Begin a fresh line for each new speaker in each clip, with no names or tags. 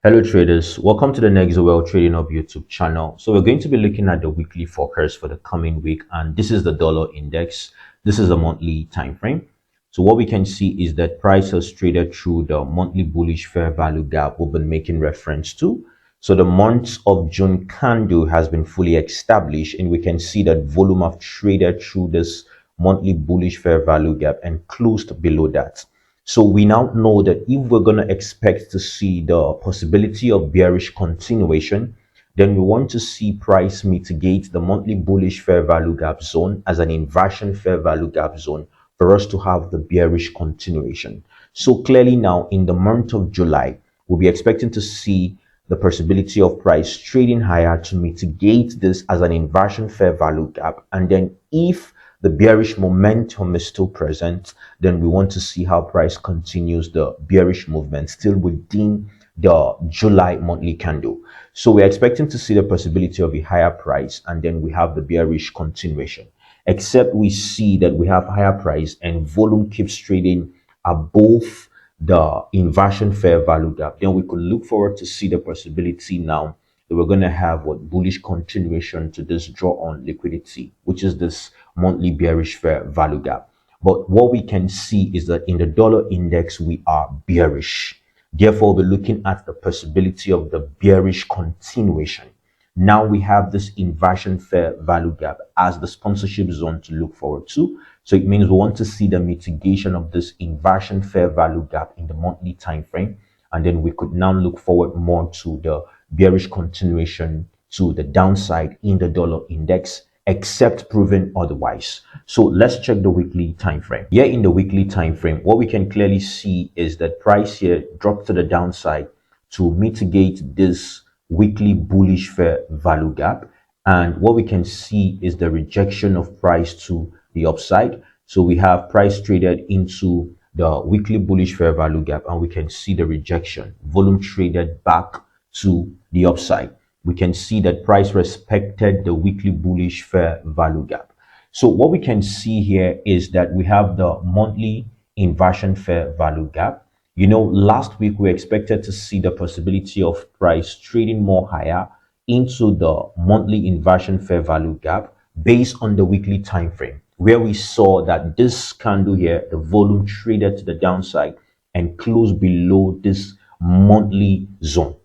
Hello traders, welcome to the Nexoel Trading Hub YouTube channel. So we're going to be looking at the weekly forecast for the coming week, and this is the dollar index. This is a monthly time frame. So what we can see is that price has traded through the monthly bullish fair value gap we've been making reference to. So the month of June candle has been fully established, and we can see that volume have traded through this monthly bullish fair value gap and closed below that. So we now know that if we're going to expect to see the possibility of bearish continuation, then we want to see price mitigate the monthly bullish fair value gap zone as an inversion fair value gap zone for us to have the bearish continuation. So clearly now in the month of July, we'll be expecting to see the possibility of price trading higher to mitigate this as an inversion fair value gap. And then if the bearish momentum is still present, then we want to see how price continues the bearish movement still within the July monthly candle. So we're expecting to see the possibility of a higher price, and then we have the bearish continuation. Except we see that we have higher price and volume keeps trading above the inversion fair value gap, then we could look forward to see the possibility now that we're going to have what bullish continuation to this draw on liquidity, which is this monthly bearish fair value gap. But what we can see is that in the dollar index, we are bearish. Therefore, we're looking at the possibility of the bearish continuation. Now we have this inversion fair value gap as the sponsorship zone to look forward to. So it means we want to see the mitigation of this inversion fair value gap in the monthly time frame. And then we could now look forward more to the bearish continuation to the downside in the dollar index, except proven otherwise. So let's check the weekly time frame. Here in the weekly time frame, what we can clearly see is that price here dropped to the downside to mitigate this weekly bullish fair value gap. And what we can see is the rejection of price to the upside. So we have price traded into the weekly bullish fair value gap, and we can see the rejection. Volume traded back to the upside. We can see that price respected the weekly bullish fair value gap. So what we can see here is that we have the monthly inversion fair value gap. You know, last week we expected to see the possibility of price trading more higher into the monthly inversion fair value gap based on the weekly time frame, where we saw that this candle here, the volume traded to the downside and closed below this monthly zone.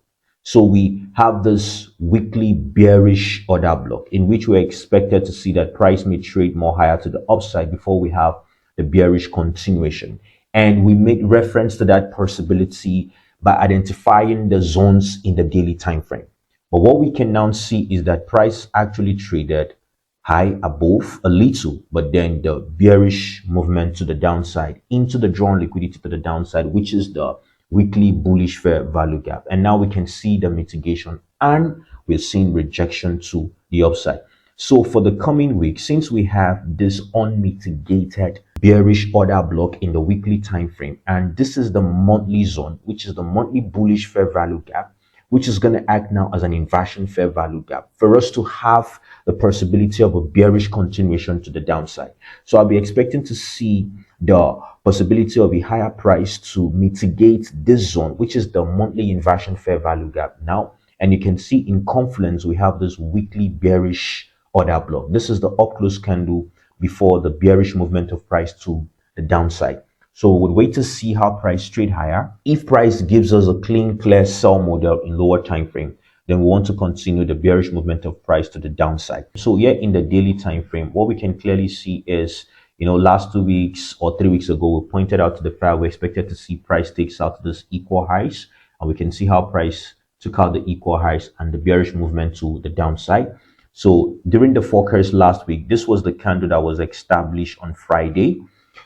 So we have this weekly bearish order block in which we expected to see that price may trade more higher to the upside before we have the bearish continuation. And we make reference to that possibility by identifying the zones in the daily time frame. But what we can now see is that price actually traded high above a little, but then the bearish movement to the downside into the drawn liquidity to the downside, which is the weekly bullish fair value gap. And now we can see the mitigation, and we're seeing rejection to the upside. So for the coming week, since we have this unmitigated bearish order block in the weekly time frame, and this is the monthly zone, which is the monthly bullish fair value gap, which is going to act now as an inversion fair value gap for us to have the possibility of a bearish continuation to the downside. So I'll be expecting to see the possibility of a higher price to mitigate this zone, which is the monthly inversion fair value gap now. And you can see in confluence, we have this weekly bearish order block. This is the up close candle before the bearish movement of price to the downside. So we'll wait to see how price trade higher. If price gives us a clean, clear sell model in lower time frame, then we want to continue the bearish movement of price to the downside. So here in the daily time frame, what we can clearly see is, you know, last 2 weeks or 3 weeks ago, we pointed out to the fair we expected to see price takes out this equal highs, and we can see how price took out the equal highs and the bearish movement to the downside. So during the forecast last week, this was the candle that was established on Friday.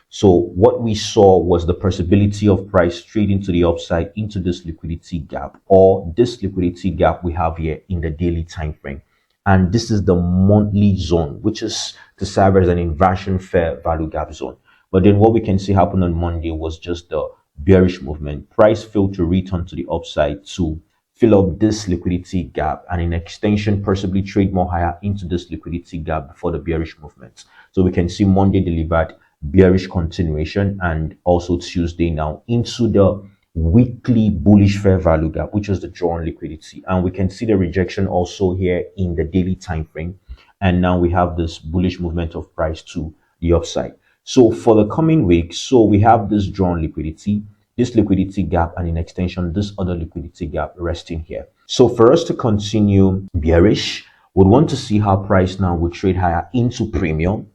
So what we saw was the possibility of price trading to the upside into this liquidity gap, or this liquidity gap we have here in the daily time frame. And this is the monthly zone, which is to serve as an inversion fair value gap zone. But then what we can see happen on Monday was just the bearish movement. Price failed to return to the upside to fill up this liquidity gap, and in extension possibly trade more higher into this liquidity gap before the bearish movement. So we can see Monday delivered bearish continuation, and also Tuesday now into the weekly bullish fair value gap, which is the drawn liquidity. And we can see the rejection also here in the daily time frame. And now we have this bullish movement of price to the upside. So for the coming week, so we have this drawn liquidity, this liquidity gap, and in extension, this other liquidity gap resting here. So for us to continue bearish, we'd want to see how price now will trade higher into premium.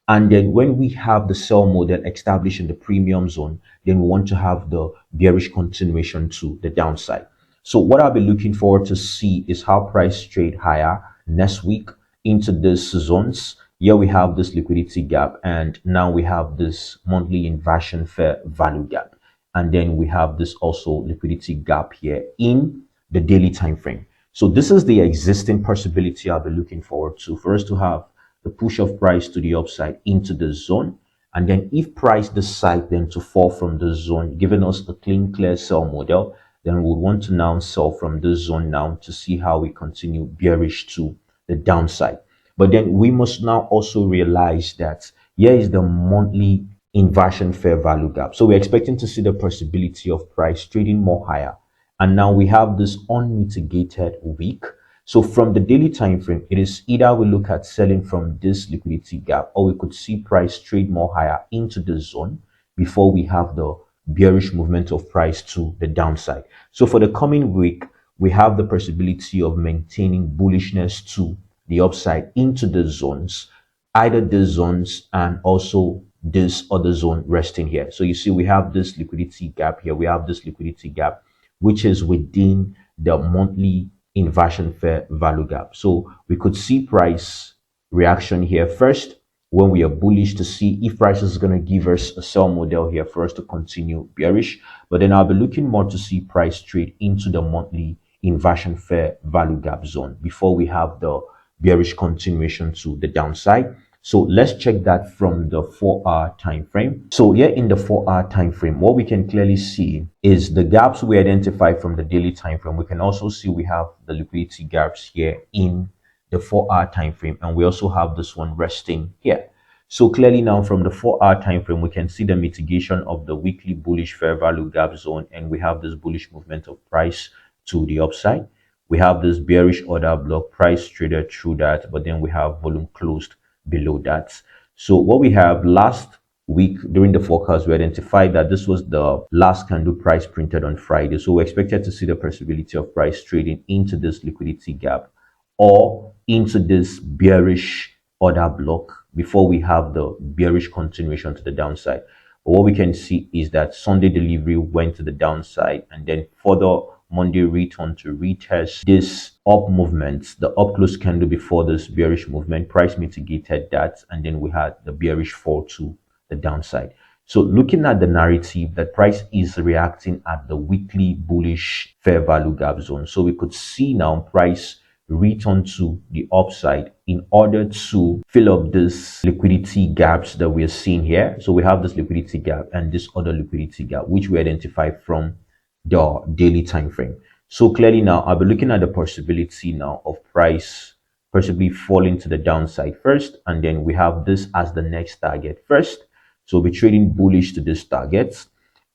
And then when we have the sell model established in the premium zone, then we want to have the bearish continuation to the downside. So what I'll be looking forward to see is how price trade higher next week into these zones. Here we have this liquidity gap, and now we have this monthly inversion fair value gap. And then we have this also liquidity gap here in the daily time frame. So this is the existing possibility I'll be looking forward to, for us to have the push of price to the upside into the zone. And then if price decides then to fall from the zone, giving us a clean, clear sell model, then we want to now sell from this zone now to see how we continue bearish to the downside. But then we must now also realize that here is the monthly inversion fair value gap. So we're expecting to see the possibility of price trading more higher. And now we have this unmitigated week. So from the daily time frame, it is either we look at selling from this liquidity gap, or we could see price trade more higher into the zone before we have the bearish movement of price to the downside. So for the coming week, we have the possibility of maintaining bullishness to the upside into the zones, either the zones and also this other zone resting here. So you see, we have this liquidity gap here. We have this liquidity gap, which is within the monthly inversion fair value gap. So we could see price reaction here first when we are bullish to see if price is going to give us a sell model here for us to continue bearish. But then I'll be looking more to see price trade into the monthly inversion fair value gap zone before we have the bearish continuation to the downside. So let's check that from the 4-hour time frame. So here in the 4-hour time frame, what we can clearly see is the gaps we identify from the daily time frame. We can also see we have the liquidity gaps here in the 4-hour time frame, and we also have this one resting here. So clearly now from the 4-hour time frame, we can see the mitigation of the weekly bullish fair value gap zone, and we have this bullish movement of price to the upside. We have this bearish order block, price traded through that, but then we have volume closed below that. So what we have last week during the forecast, we identified that this was the last candle price printed on Friday. So we expected to see the possibility of price trading into this liquidity gap or into this bearish order block before we have the bearish continuation to the downside. But what we can see is that Sunday delivery went to the downside, and then further Monday return to retest this up movement, the up close candle before this bearish movement. Price mitigated that, and then we had the bearish fall to the downside. So looking at the narrative, that price is reacting at the weekly bullish fair value gap zone. So we could see now price return to the upside in order to fill up this liquidity gaps that we're seeing here. So we have this liquidity gap and this other liquidity gap, which we identify from the daily time frame. So clearly now I'll be looking at the possibility now of price possibly falling to the downside first, and then we have this as the next target first. So we'll be trading bullish to this target,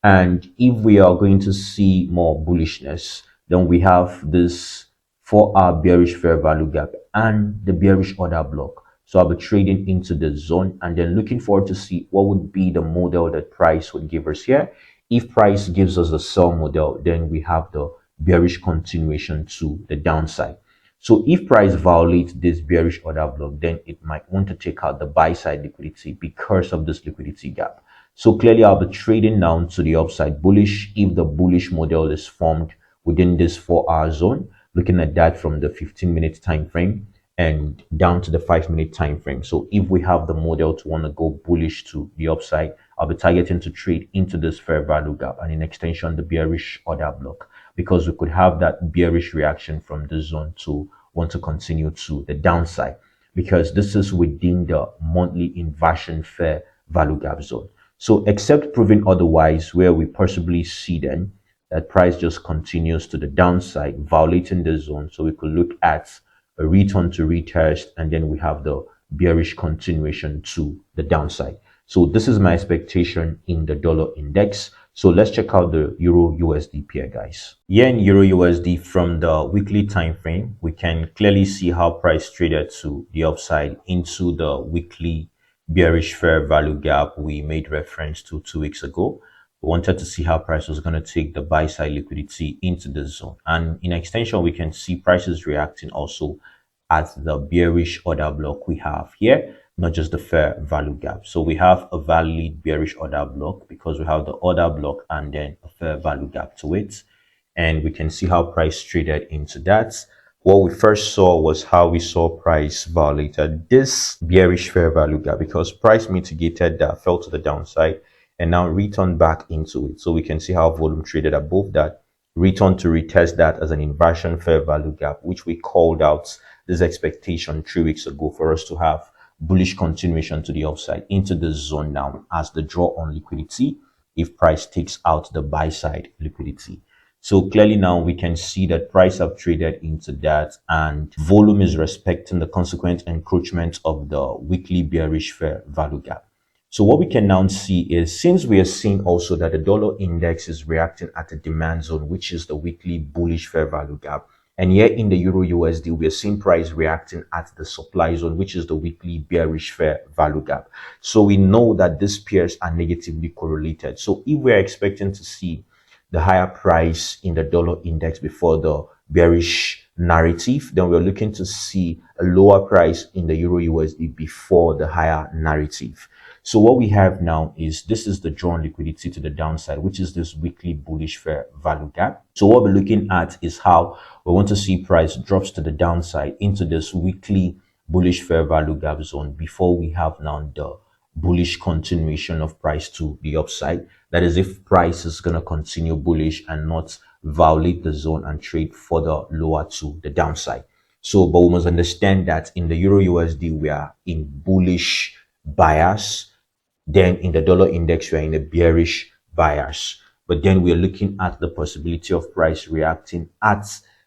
and if we are going to see more bullishness, then we have this 4-hour bearish fair value gap and the bearish order block. So I'll be trading into the zone and then looking forward to see what would be the model that price would give us here. If price gives us the sell model, then we have the bearish continuation to the downside. So if price violates this bearish order block, then it might want to take out the buy side liquidity because of this liquidity gap. So clearly I'll be trading down to the upside bullish if the bullish model is formed within this 4-hour zone, looking at that from the 15-minute time frame and down to the 5-minute time frame. So if we have the model to want to go bullish to the upside, I'll be targeting to trade into this fair value gap and in extension the bearish order block, because we could have that bearish reaction from the zone to want to continue to the downside, because this is within the monthly inversion fair value gap zone. So except proving otherwise, where we possibly see then that price just continues to the downside, violating the zone, so we could look at a return to retest, and then we have the bearish continuation to the downside. So this is my expectation in the dollar index. So let's check out the Euro USD pair, guys. Here in Euro USD, from the weekly time frame, we can clearly see how price traded to the upside into the weekly bearish fair value gap we made reference to 2 weeks ago. We wanted to see how price was going to take the buy side liquidity into the zone, and in extension we can see prices reacting also at the bearish order block we have here, not just the fair value gap. So we have a valid bearish order block because we have the order block and then a fair value gap to it, and we can see how price traded into that. What we first saw was how we saw price violated this bearish fair value gap because price mitigated that, fell to the downside, and now returned back into it. So we can see how volume traded above that, returned to retest that as an inversion fair value gap, which we called out this expectation 3 weeks ago for us to have bullish continuation to the upside into the zone now as the draw on liquidity if price takes out the buy side liquidity. So clearly now we can see that price have traded into that, and volume is respecting the consequent encroachment of the weekly bearish fair value gap. So what we can now see is, since we are seeing also that the dollar index is reacting at the demand zone, which is the weekly bullish fair value gap, and here in the Euro USD, we are seeing price reacting at the supply zone, which is the weekly bearish fair value gap. So we know that these pairs are negatively correlated. So if we're expecting to see the higher price in the dollar index before the bearish narrative, then we're looking to see a lower price in the Euro USD before the higher narrative. So what we have now is, this is the drawn liquidity to the downside, which is this weekly bullish fair value gap. So what we're looking at is how we want to see price drops to the downside into this weekly bullish fair value gap zone before we have now the bullish continuation of price to the upside. That is, if price is going to continue bullish and not violate the zone and trade further lower to the downside. So, but we must understand that in the Euro USD, we are in bullish bias. Then in the dollar index, we are in a bearish bias. But then we are looking at the possibility of price reacting at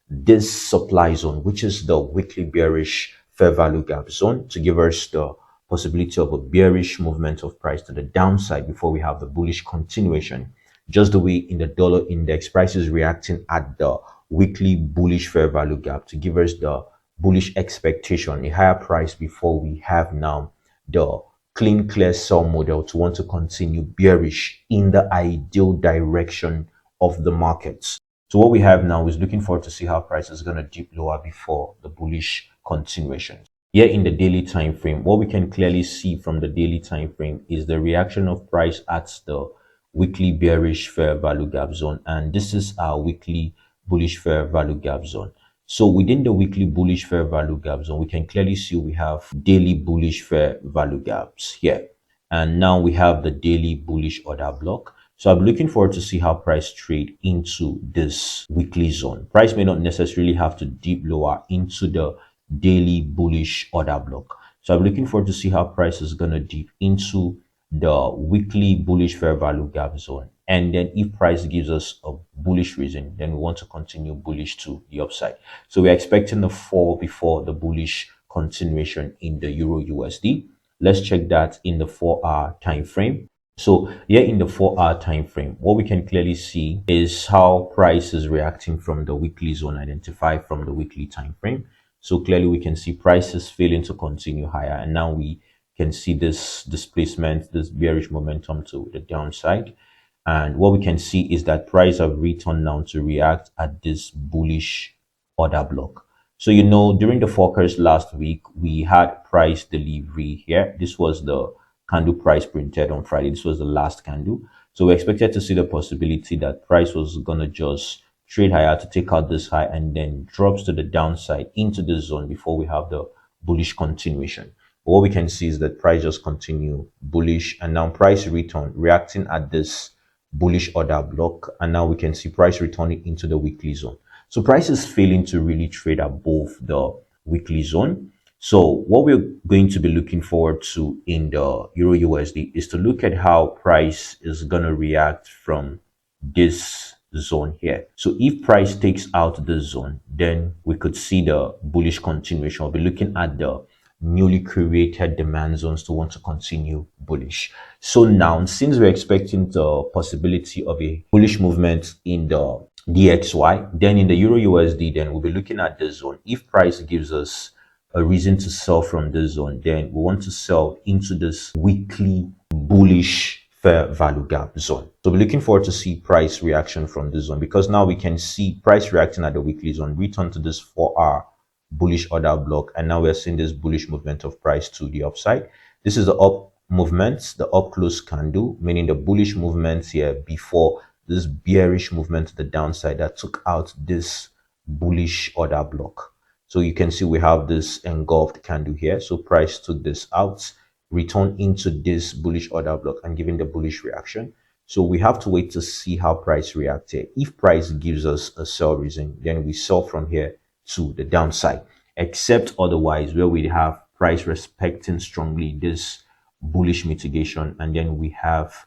this supply zone, which is the weekly bearish fair value gap zone, to give us the possibility of a bearish movement of price to the downside before we have the bullish continuation. Just the way in the dollar index, price is reacting at the weekly bullish fair value gap to give us the bullish expectation, a higher price before we have now the clean clear sell model to want to continue bearish in the ideal direction of the markets. So what we have now is looking forward to see how price is going to dip lower before the bullish continuation. Here in the daily time frame, what we can clearly see from the daily time frame is the reaction of price at the weekly bearish fair value gap zone, and this is our weekly bullish fair value gap zone. So within the weekly bullish fair value gap zone, we can clearly see we have daily bullish fair value gaps here, and now we have the daily bullish order block. So I'm looking forward to see how price trade into this weekly zone. Price may not necessarily have to dip lower into the daily bullish order block. So I'm looking forward to see how price is going to dip into the weekly bullish fair value gap zone. And then if price gives us a bullish reason, then we want to continue bullish to the upside. So we're expecting a fall before the bullish continuation in the Euro USD. Let's check that in the 4-hour time frame. So here in the 4-hour time frame, what we can clearly see is how price is reacting from the weekly zone identified from the weekly time frame. So clearly we can see prices failing to continue higher, and now we can see this displacement, this bearish momentum to the downside. And what we can see is that price have returned now to react at this bullish order block. So, you know, during the forecast last week, we had price delivery here. This was the candle price printed on Friday. This was the last candle. So we expected to see the possibility that price was going to just trade higher to take out this high and then drops to the downside into the zone before we have the bullish continuation. But what we can see is that price just continue bullish, and now price return reacting at this bullish order block, and now we can see price returning into the weekly zone. So price is failing to really trade above the weekly zone. So what we're going to be looking forward to in the Euro USD is to look at how price is going to react from this zone here. So if price takes out this zone, then we could see the bullish continuation. We'll be looking at the newly created demand zones to want to continue bullish. So now, since we're expecting the possibility of a bullish movement in the DXY, then in the Euro USD, then we'll be looking at this zone. If price gives us a reason to sell from this zone, then we want to sell into this weekly bullish fair value gap zone. So we're looking forward to see price reaction from this zone, because now we can see price reacting at the weekly zone, return to this 4-hour bullish order block, and now we're seeing this bullish movement of price to the upside. This is the up movement, the up close candle, meaning the bullish movements here before this bearish movement to the downside that took out this bullish order block. So you can see we have this engulfed candle here. So price took this out, return into this bullish order block and giving the bullish reaction. So we have to wait to see how price reacted. If price gives us a sell reason, then we sell from here to the downside, except otherwise where we have price respecting strongly this bullish mitigation, and then we have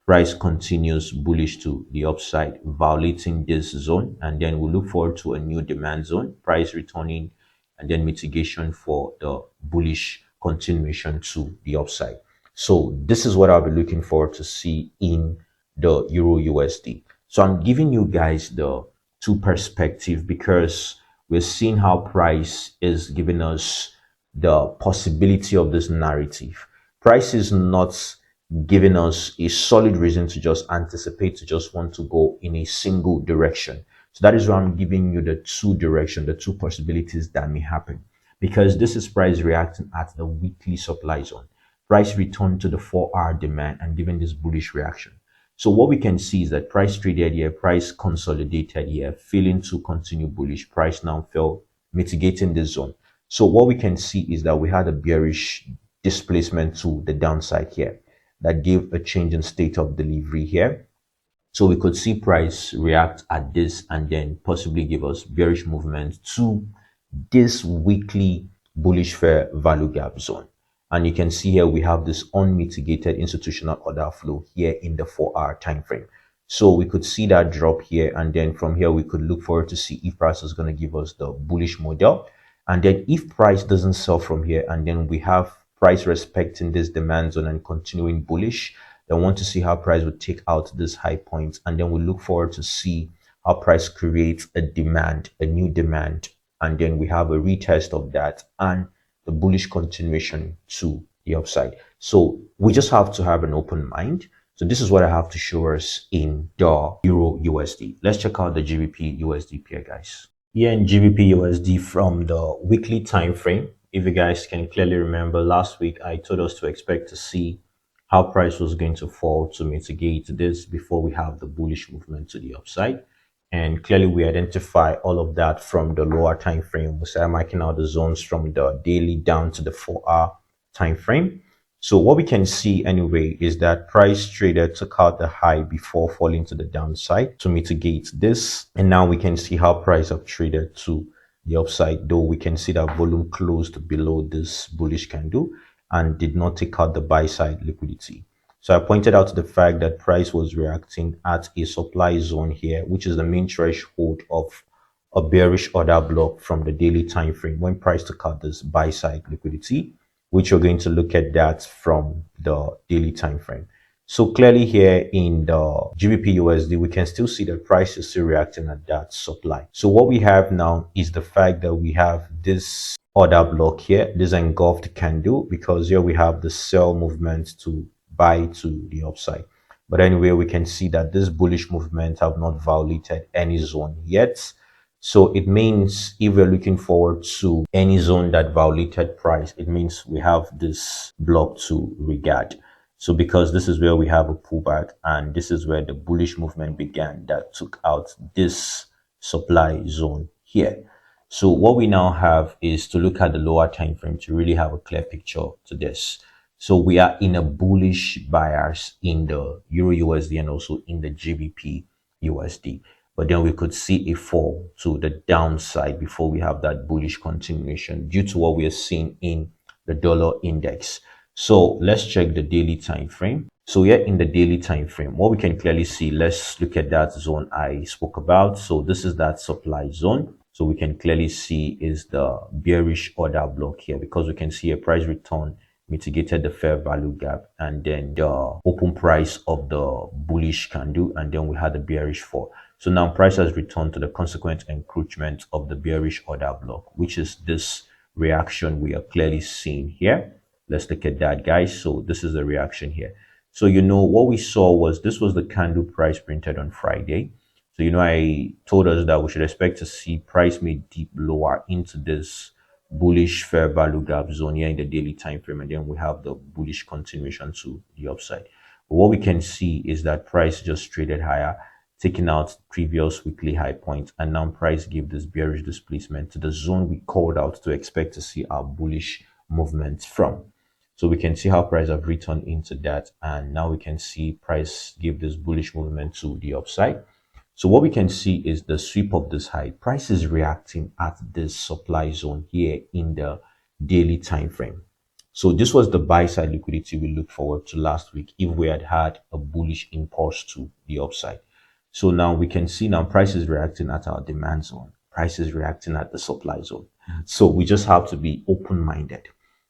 price continues bullish to the upside, violating this zone, and then we look forward to a new demand zone, price returning, and then mitigation for the bullish continuation to the upside. So this is what I'll be looking forward to see in the Euro USD. So I'm giving you guys the two perspective, because we're seeing how price is giving us the possibility of this narrative. Price is not giving us a solid reason to just anticipate, to just want to go in a single direction. So that is why I'm giving you the two direction, the two possibilities that may happen, because this is price reacting at the weekly supply zone. Price returned to the 4-hour demand and giving this bullish reaction. So what we can see is that price traded here, price consolidated here, failing to continue bullish. Price now fell, mitigating this zone. So what we can see is that we had a bearish displacement to the downside here that gave a change in state of delivery here. So we could see price react at this and then possibly give us bearish movement to this weekly bullish fair value gap zone. And you can see here we have this unmitigated institutional order flow here in the 4-hour time frame. So we could see that drop here, and then from here we could look forward to see if price is going to give us the bullish model. And then if price doesn't sell from here, and then we have price respecting this demand zone and continuing bullish, then want to see how price would take out this high point, and then we look forward to see how price creates a demand, a new demand, and then we have a retest of that and the bullish continuation to the upside. So we just have to have an open mind. So this is what I have to show us in the Euro USD. Let's check out the GBP USD pair, guys. Here in GBP USD from the weekly time frame, if you guys can clearly remember, last week I told us to expect to see how price was going to fall to mitigate this before we have the bullish movement to the upside. And clearly we identify all of that from the lower time frame. We start marking out the zones from the daily down to the 4-hour time frame. So what we can see anyway is that price traded took out the high before falling to the downside to mitigate this. And now we can see how price have traded to the upside, though we can see that volume closed below this bullish candle and did not take out the buy side liquidity. So I pointed out the fact that price was reacting at a supply zone here, which is the main threshold of a bearish order block from the daily time frame when price took out this buy side liquidity, which we're going to look at that from the daily time frame. So clearly here in the GBP USD, we can still see that price is still reacting at that supply. So what we have now is the fact that we have this order block here, this engulfed candle, because here we have the sell movement to buy to the upside. But anyway, we can see that this bullish movement have not violated any zone yet. So it means if we're looking forward to any zone that violated price, it means we have this block to regard. So because this is where we have a pullback, and this is where the bullish movement began that took out this supply zone here. So what we now have is to look at the lower time frame to really have a clear picture to this. So we are in a bullish bias in the Euro USD and also in the GBP USD. But then we could see a fall to the downside before we have that bullish continuation due to what we are seeing in the dollar index. So let's check the daily time frame. So here in the daily time frame, what we can clearly see, let's look at that zone I spoke about. So this is that supply zone. So we can clearly see is the bearish order block here, because we can see a price return mitigated the fair value gap, and then the open price of the bullish candle, and then we had the bearish fall. So now price has returned to the consequent encroachment of the bearish order block, which is this reaction we are clearly seeing here. Let's look at that, guys. So this is the reaction here. So what we saw was, this was the candle price printed on Friday. So I told us that we should expect to see price may dip lower into this bullish fair value gap zone here in the daily time frame, and then we have the bullish continuation to the upside. But what we can see is that price just traded higher, taking out previous weekly high point, and now price gave this bearish displacement to the zone we called out to expect to see our bullish movement from. So we can see how price have returned into that, and now we can see price give this bullish movement to the upside. So what we can see is the sweep of this high. Price is reacting at this supply zone here in the daily time frame. So this was the buy side liquidity we looked forward to last week if we had had a bullish impulse to the upside. So now we can see now price is reacting at our demand zone. Price is reacting at the supply zone. So we just have to be open-minded.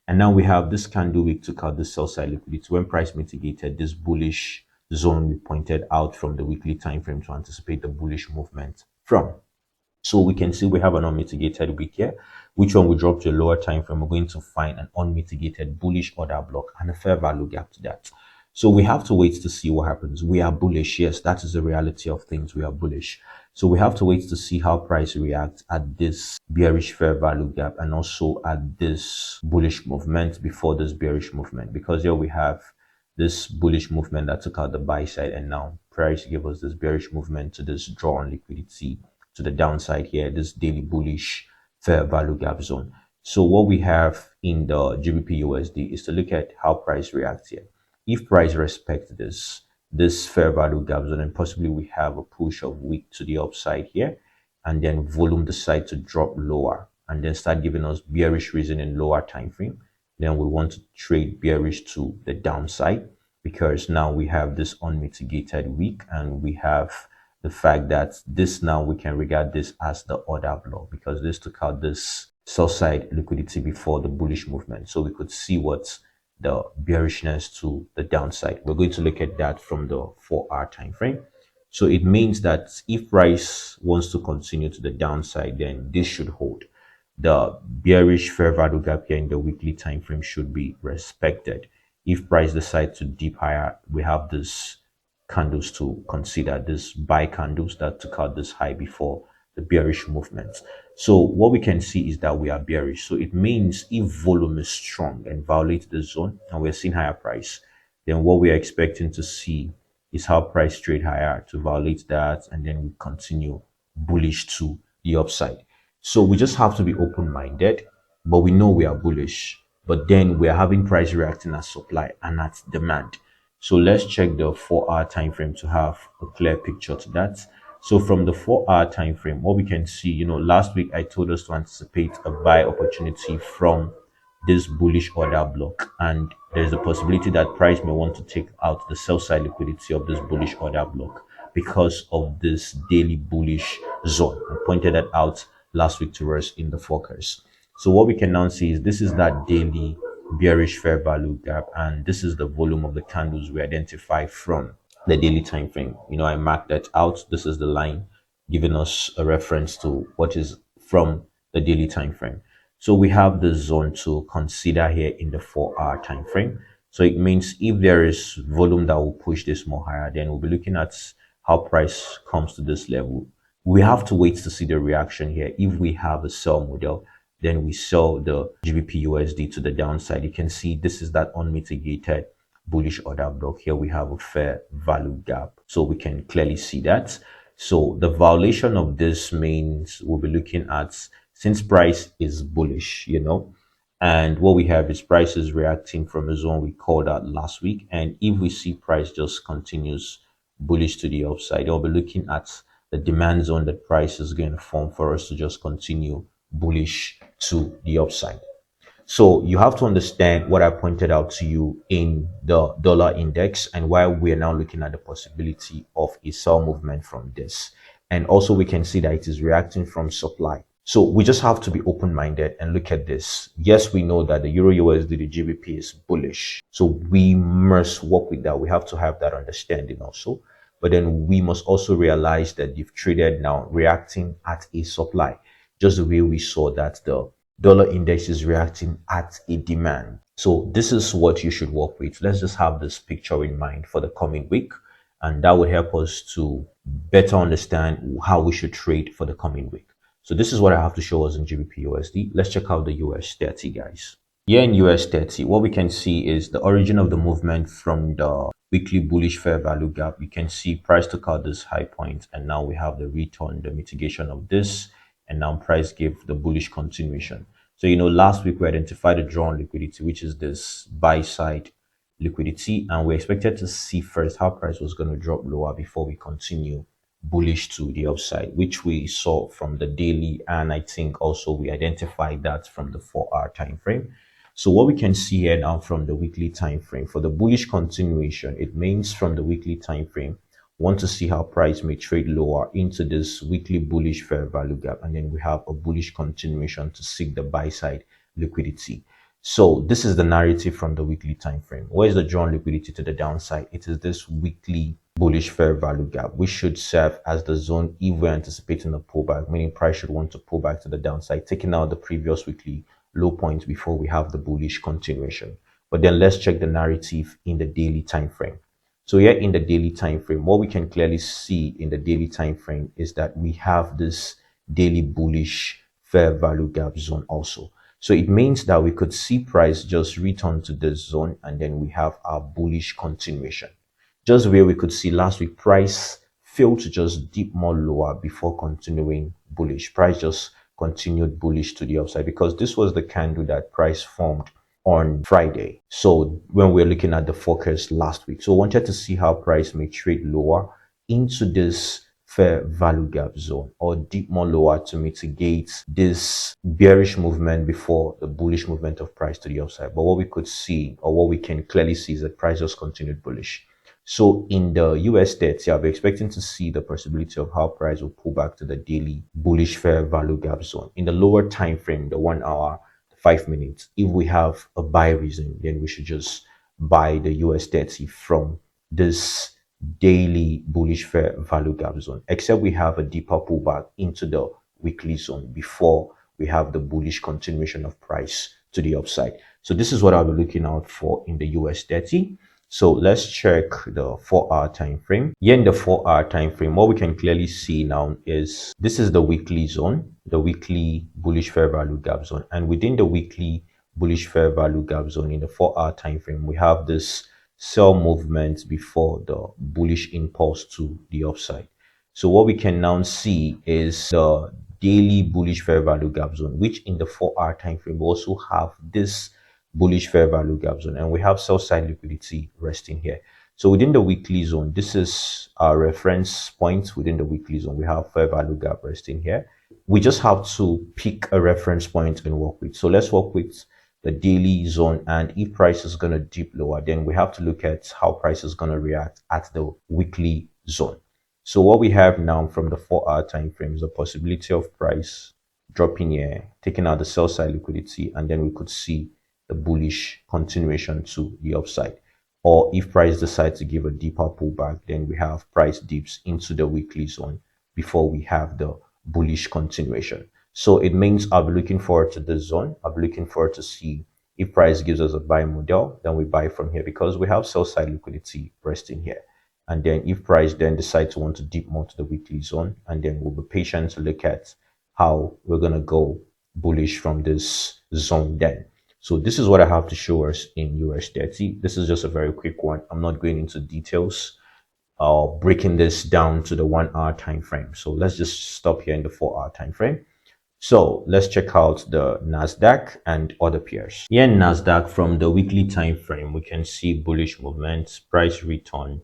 And now we have this candle we took out the sell side liquidity when price mitigated this bullish zone we pointed out from the weekly time frame to anticipate the bullish movement from. So we can see we have an unmitigated week here. Which one we drop to a lower time frame, we're going to find an unmitigated bullish order block and a fair value gap to that. So we have to wait to see what happens. We are bullish. Yes, that is the reality of things. We are bullish. So we have to wait to see how price reacts at this bearish fair value gap and also at this bullish movement before this bearish movement, because here we have this bullish movement that took out the buy side, and now price gave us this bearish movement to this draw on liquidity to the downside here, this daily bullish fair value gap zone. So what we have in the GBPUSD is to look at how price reacts here. If price respects this fair value gap zone, and possibly we have a push of wick to the upside here, and then volume decide to drop lower and then start giving us bearish reason in lower time frame, then we want to trade bearish to the downside, because now we have this unmitigated wick, and we have the fact that this, now we can regard this as the order block, because this took out this sell side liquidity before the bullish movement. So we could see what's the bearishness to the downside. We're going to look at that from the 4-hour time frame. So it means that if price wants to continue to the downside, then this should hold. The bearish fair value gap here in the weekly time frame should be respected. If price decides to dip higher, we have this candles to consider, this buy candles that took out this high before the bearish movement. So what we can see is that we are bearish. So it means if volume is strong and violates the zone and we're seeing higher price, then what we are expecting to see is how price trade higher to violate that, and then we continue bullish to the upside. So we just have to be open-minded, but we know we are bullish, but then we are having price reacting at supply and at demand. So let's check the 4-hour time frame to have a clear picture to that. So from the 4-hour time frame, what we can see, last week I told us to anticipate a buy opportunity from this bullish order block, and there's a possibility that price may want to take out the sell side liquidity of this bullish order block because of this daily bullish zone. I pointed that out last week to us in the forecast. So what we can now see is this is that daily bearish fair value gap, and this is the volume of the candles we identify from the daily time frame. I marked that out. This is the line giving us a reference to what is from the daily time frame. So we have the zone to consider here in the 4-hour time frame. So it means if there is volume that will push this more higher, then we'll be looking at how price comes to this level. We have to wait to see the reaction here. If we have a sell model, then we sell the GBPUSD to the downside. You can see this is that unmitigated bullish order block. Here we have a fair value gap, so we can clearly see that. So the violation of this means we'll be looking at, since price is bullish, and what we have is price is reacting from a zone we called out last week, and if we see price just continues bullish to the upside, we'll be looking at the demand zone that price is going to form for us to just continue bullish to the upside. So you have to understand what I pointed out to you in the dollar index and why we are now looking at the possibility of a sell movement from this. And also we can see that it is reacting from supply. So we just have to be open-minded and look at this. Yes, we know that the Euro USD, the GBP is bullish. So we must work with that. We have to have that understanding also. But then we must also realize that you've traded now reacting at a supply, just the way we saw that the dollar index is reacting at a demand. So this is what you should work with. Let's just have this picture in mind for the coming week, and that will help us to better understand how we should trade for the coming week. So this is what I have to show us in GBPUSD. Let's check out the US30, guys. Here in US30, what we can see is the origin of the movement from the weekly bullish fair value gap. You can see price took out this high point, and now we have the return, the mitigation of this, and now price gave the bullish continuation. So, last week we identified the drawn liquidity, which is this buy side liquidity, and we expected to see first how price was going to drop lower before we continue bullish to the upside, which we saw from the daily, and I think also we identified that from the 4-hour time frame. So what we can see here now from the weekly time frame for the bullish continuation, it means from the weekly time frame, want to see how price may trade lower into this weekly bullish fair value gap, and then we have a bullish continuation to seek the buy side liquidity. So this is the narrative from the weekly time frame. Where is the drawn liquidity to the downside? It is this weekly bullish fair value gap, which should serve as the zone if we're anticipating a pullback, meaning price should want to pull back to the downside, taking out the previous weekly low point before we have the bullish continuation. But then let's check the narrative in the daily time frame. So here in the daily time frame, what we can clearly see in the daily time frame is that we have this daily bullish fair value gap zone also. So it means that we could see price just return to this zone, and then we have our bullish continuation. Just where we could see last week, price failed to just dip more lower before continuing bullish. Price just continued bullish to the upside because this was the candle that price formed on Friday. So when we're looking at the forecast last week, so I wanted to see how price may trade lower into this fair value gap zone or dip more lower to mitigate this bearish movement before the bullish movement of price to the upside. But what we could see, or what we can clearly see, is that price just continued bullish. So in the US30, I'll be expecting to see the possibility of how price will pull back to the daily bullish fair value gap zone. In the lower time frame, the 1 hour, 5 minutes, if we have a buy reason, then we should just buy the US30 from this daily bullish fair value gap zone, except we have a deeper pullback into the weekly zone before we have the bullish continuation of price to the upside. So this is what I'll be looking out for in the US30. So let's check the 4-hour time frame. Here in the 4-hour time frame, what we can clearly see now is this is the weekly zone, the weekly bullish fair value gap zone, and within the weekly bullish fair value gap zone in the 4-hour time frame, we have this sell movement before the bullish impulse to the upside. So what we can now see is the daily bullish fair value gap zone, which in the 4-hour time frame we also have this bullish fair value gap zone, and we have sell side liquidity resting here. So within the weekly zone, this is our reference point. Within the weekly zone, we have fair value gap resting here. We just have to pick a reference point and work with. So let's work with the daily zone, and if price is going to dip lower, then we have to look at how price is going to react at the weekly zone. So what we have now from the 4-hour time frame is the possibility of price dropping here, taking out the sell side liquidity, and then we could see the bullish continuation to the upside. Or if price decides to give a deeper pullback, then we have price dips into the weekly zone before we have the bullish continuation. So it means I'll be looking forward to this zone. I'll be looking forward to see if price gives us a buy model, then we buy from here because we have sell side liquidity resting here. And then if price then decides to want to dip more to the weekly zone, and then we'll be patient to look at how we're going to go bullish from this zone then. So this is what I have to show us in US30. This is just a very quick one. I'm not going into details or breaking this down to the 1-hour time frame. So let's just stop here in the 4-hour time frame. So let's check out the NASDAQ and other peers. Here in NASDAQ, from the weekly time frame, we can see bullish movements, price return,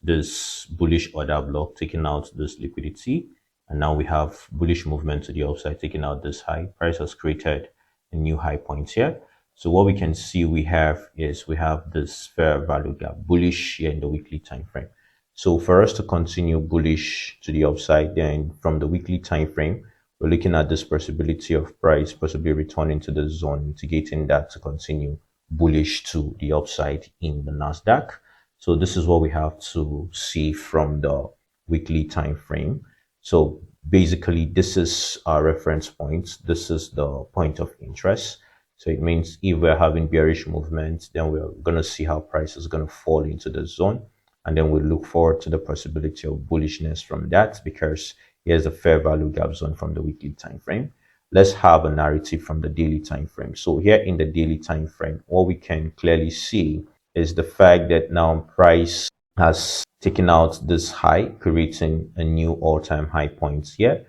this bullish order block, taking out this liquidity. And now we have bullish movement to the upside, taking out this high. Price has created a new high point here. So what we can see we have this fair value gap, bullish here in the weekly time frame. So for us to continue bullish to the upside, then from the weekly time frame, we're looking at this possibility of price possibly returning to the zone, mitigating that to continue bullish to the upside in the NASDAQ. So this is what we have to see from the weekly time frame. So basically, this is our reference point. This is the point of interest. So it means if we're having bearish movement, then we're going to see how price is going to fall into the zone. And then we look forward to the possibility of bullishness from that, because here's a fair value gap zone from the weekly time frame. Let's have a narrative from the daily time frame. So here in the daily time frame, what we can clearly see is the fact that now price has taken out this high, creating a new all-time high point here.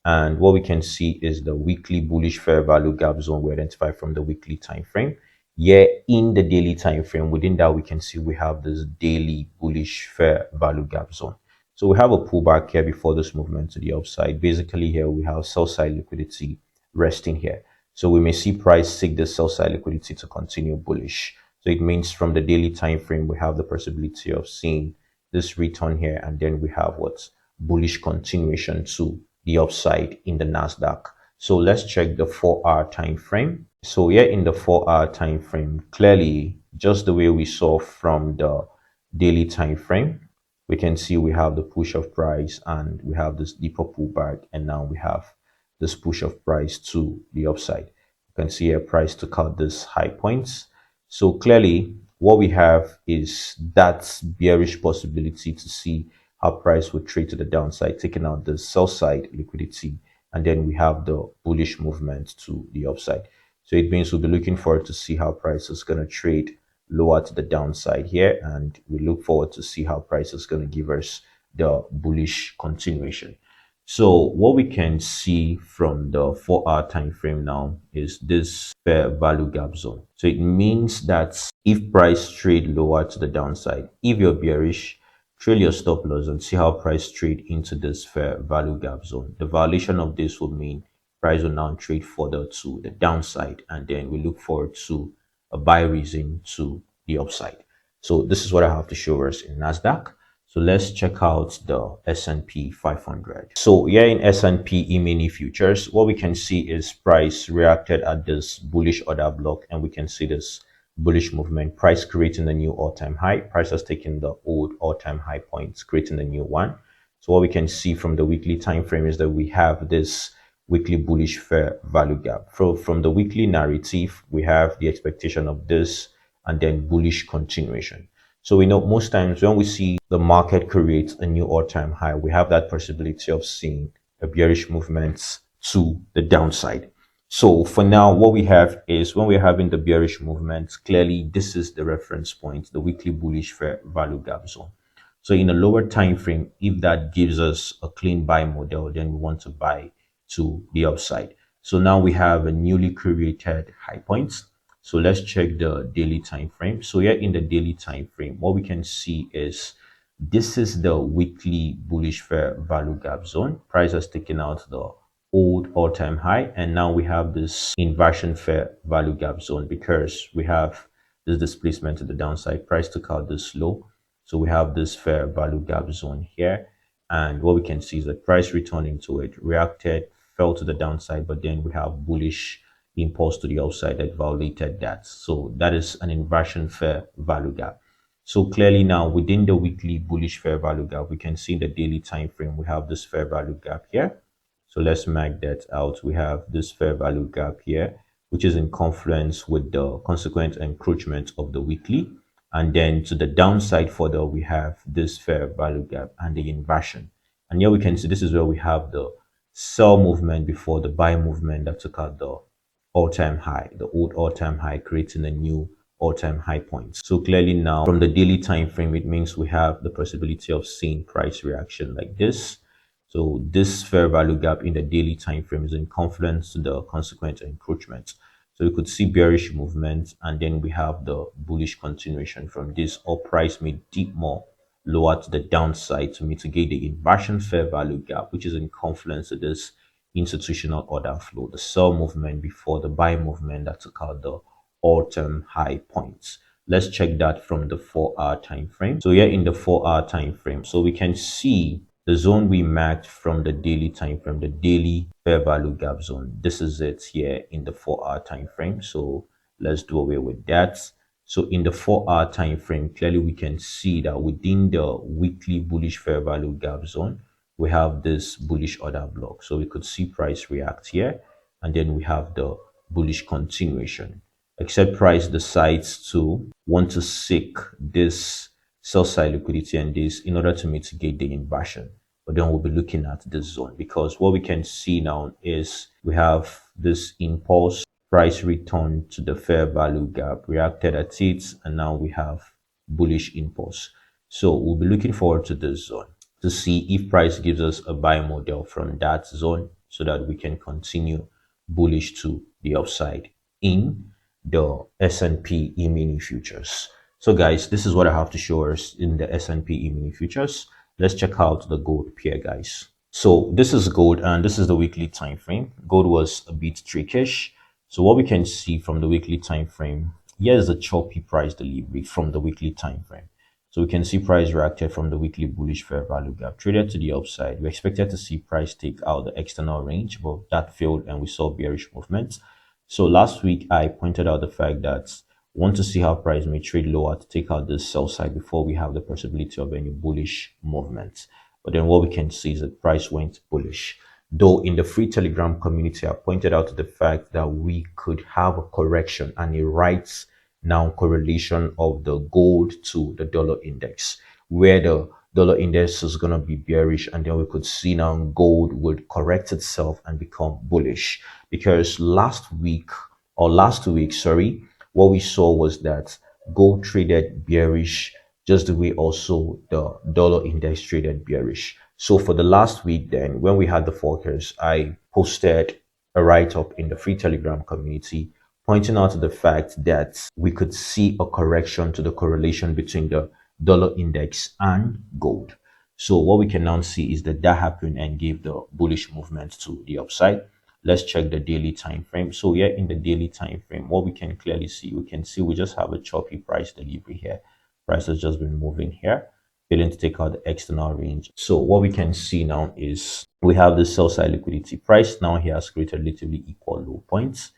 And what we can see is the weekly bullish fair value gap zone we identify from the weekly time frame. Here in the daily time frame, within that we can see we have this daily bullish fair value gap zone. So we have a pullback here before this movement to the upside. Basically here we have sell side liquidity resting here. So we may see price seek the sell side liquidity to continue bullish. So it means from the daily time frame we have the possibility of seeing this return here, and then we have what bullish continuation to the upside in the NASDAQ. So let's check the 4-hour time frame. So here in the 4-hour time frame, clearly just the way we saw from the daily time frame, we can see we have the push of price and we have this deeper pullback, and now we have this push of price to the upside. You can see here price took out this high points. So clearly what we have is that bearish possibility to see how price would trade to the downside, taking out the sell side liquidity, and then we have the bullish movement to the upside. So it means we'll be looking forward to see how price is going to trade lower to the downside here, and we look forward to see how price is going to give us the bullish continuation. So what we can see from the 4-hour time frame now is this fair value gap zone. So it means that if price trade lower to the downside, if you're bearish, trail your stop loss and see how price trade into this fair value gap zone. The violation of this would mean price will now trade further to the downside, and then we look forward to a buy reason to the upside. So this is what I have to show us in NASDAQ. So let's check out the S&P 500. So here in S&P E-mini futures, what we can see is price reacted at this bullish order block, and we can see this bullish movement, price creating a new all-time high. Price has taken the old all-time high points, creating a new one. So what we can see from the weekly time frame is that we have this weekly bullish fair value gap. From the weekly narrative, we have the expectation of this and then bullish continuation. So we know most times when we see the market create a new all-time high, we have that possibility of seeing a bearish movement to the downside. So for now, what we have is when we're having the bearish movement, clearly this is the reference point, the weekly bullish fair value gap zone. So in a lower time frame, if that gives us a clean buy model, then we want to buy to the upside. So now we have a newly created high points. So let's check the daily time frame. So here in the daily time frame, what we can see is this is the weekly bullish fair value gap zone. Price has taken out the old all-time high, and now we have this inversion fair value gap zone because we have this displacement to the downside. Price took out this low, so we have this fair value gap zone here, and what we can see is that price returning to it, reacted, fell to the downside, but then we have bullish impulse to the upside that violated that. So that is an inversion fair value gap. So clearly now within the weekly bullish fair value gap, we can see in the daily time frame we have this fair value gap here. So let's mark that out. We have this fair value gap here, which is in confluence with the consequent encroachment of the weekly. And then to the downside further, we have this fair value gap and the inversion. And here we can see this is where we have the sell movement before the buy movement that took out the all-time high, the old all-time high, creating a new all-time high point. So clearly now from the daily time frame, it means we have the possibility of seeing price reaction like this. So this fair value gap in the daily time frame is in confluence to the consequent encroachment. So we could see bearish movement, and then we have the bullish continuation from this, or price may dip more lower to the downside to mitigate the inversion fair value gap, which is in confluence to this institutional order flow, the sell movement before the buy movement that took out the all-time high points. Let's check that from the 4-hour time frame. So here in the 4-hour time frame, so we can see the zone we marked from the daily time frame, the daily fair value gap zone. This is it here in the 4-hour time frame. So let's do away with that. So in the 4-hour time frame, clearly we can see that within the weekly bullish fair value gap zone, we have this bullish order block. So we could see price react here, and then we have the bullish continuation. Except price decides to want to seek this sell side liquidity and this in order to mitigate the inversion. But then we'll be looking at this zone, because what we can see now is we have this impulse price return to the fair value gap, reacted at it, and now we have bullish impulse. So we'll be looking forward to this zone to see if price gives us a buy model from that zone so that we can continue bullish to the upside in the S&P E-mini futures. So guys, this is what I have to show us in the S&P E-mini futures. Let's check out the gold pair, guys. So this is gold, and this is the weekly time frame. Gold was a bit trickish. So what we can see from the weekly time frame, here's the choppy price delivery from the weekly time frame. So we can see price reacted from the weekly bullish fair value gap, traded to the upside. We expected to see price take out the external range, but that failed and we saw bearish movement. So last week I pointed out the fact that we want to see how price may trade lower to take out this sell side before we have the possibility of any bullish movement. But then what we can see is that price went bullish. Though in the free Telegram community, I pointed out the fact that we could have a correction and a right now correlation of the gold to the dollar index, where the dollar index is going to be bearish, and then we could see now gold would correct itself and become bullish. Because last week, sorry, what we saw was that gold traded bearish just the way also the dollar index traded bearish. So for the last week then, when we had the forecast, I posted a write-up in the free Telegram community pointing out the fact that we could see a correction to the correlation between the dollar index and gold. So what we can now see is that happened and gave the bullish movement to the upside. Let's check the daily time frame. So here in the daily time frame, what we can clearly see, we just have a choppy price delivery here. Price has just been moving here, failing to take out the external range. So what we can see now is we have the sell side liquidity. Price now here has created relatively equal low points,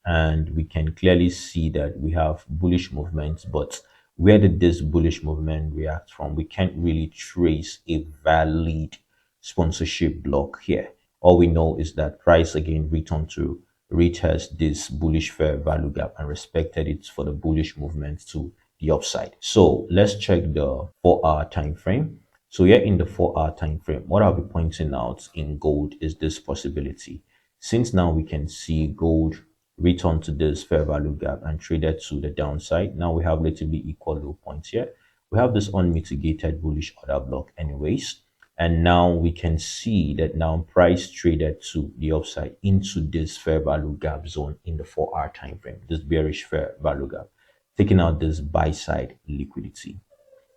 and we can clearly see that we have bullish movements. But where did this bullish movement react from? We can't really trace a valid sponsorship block here. All we know is that price again returned to retest this bullish fair value gap and respected it for the bullish movement to the upside. So let's check the 4-hour time frame. So here in the 4-hour time frame, what I'll be pointing out in gold is this possibility. Since now we can see gold return to this fair value gap and traded to the downside, now we have relatively equal low points here. We have this unmitigated bullish order block anyways, and now we can see that now price traded to the upside into this fair value gap zone in the 4-hour time frame, this bearish fair value gap, taking out this buy side liquidity.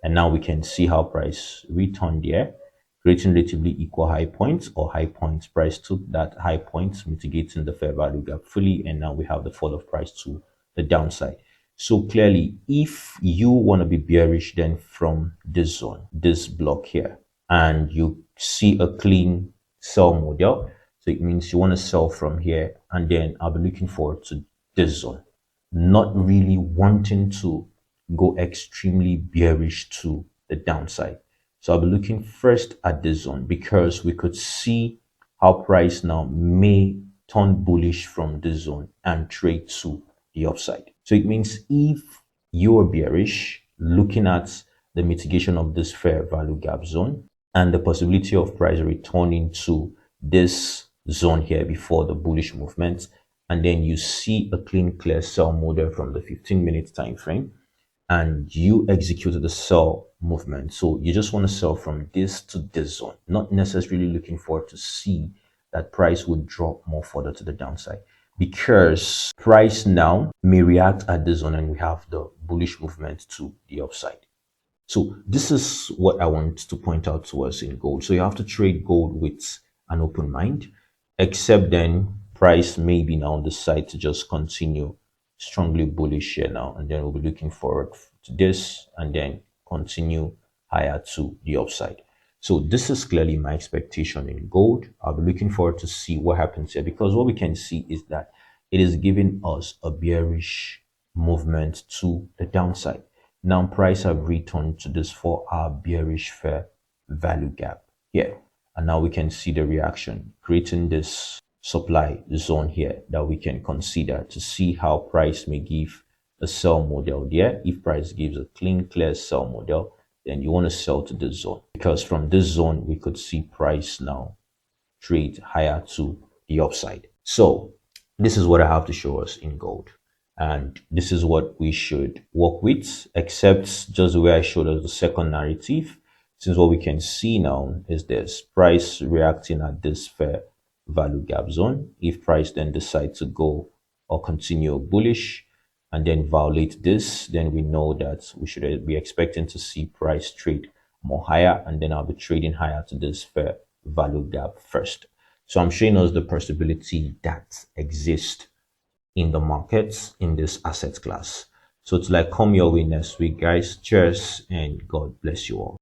And now we can see how price returned there, creating relatively equal high points or high points. Price took that high points, mitigating the fair value gap fully, and now we have the fall of price to the downside. So clearly, if you want to be bearish then from this zone, this block here, and you see a clean sell model, so it means you want to sell from here, and then I'll be looking forward to this zone, not really wanting to go extremely bearish to the downside. So I'll be looking first at this zone, because we could see how price now may turn bullish from this zone and trade to the upside. So it means if you are bearish, looking at the mitigation of this fair value gap zone and the possibility of price returning to this zone here before the bullish movement, and then you see a clean clear sell model from the 15-minute time frame, and you execute the sell movement. So you just want to sell from this to this zone, not necessarily looking forward to see that price would drop more further to the downside, because price now may react at this zone and we have the bullish movement to the upside. So this is what I want to point out to us in gold. So you have to trade gold with an open mind, except then price may be now decide to just continue strongly bullish here now, and then we'll be looking forward to this and then continue higher to the upside. So this is clearly my expectation in gold. I'll be looking forward to see what happens here, because what we can see is that it is giving us a bearish movement to the downside. Now price have returned to this 4-hour bearish fair value gap here. And now we can see the reaction, creating this supply zone here that we can consider to see how price may give a sell model there. If price gives a clean, clear sell model, then you want to sell to this zone, because from this zone we could see price now trade higher to the upside. So this is what I have to show us in gold, and this is what we should work with, except just the way I showed us the second narrative, since what we can see now is this price reacting at this fair value gap zone. If price then decides to go or continue bullish and then violate this, then we know that we should be expecting to see price trade more higher, and then I'll be trading higher to this fair value gap first. So I'm showing us the possibility that exists in the markets in this asset class. So it's like, come your way next week, guys. Cheers and God bless you all.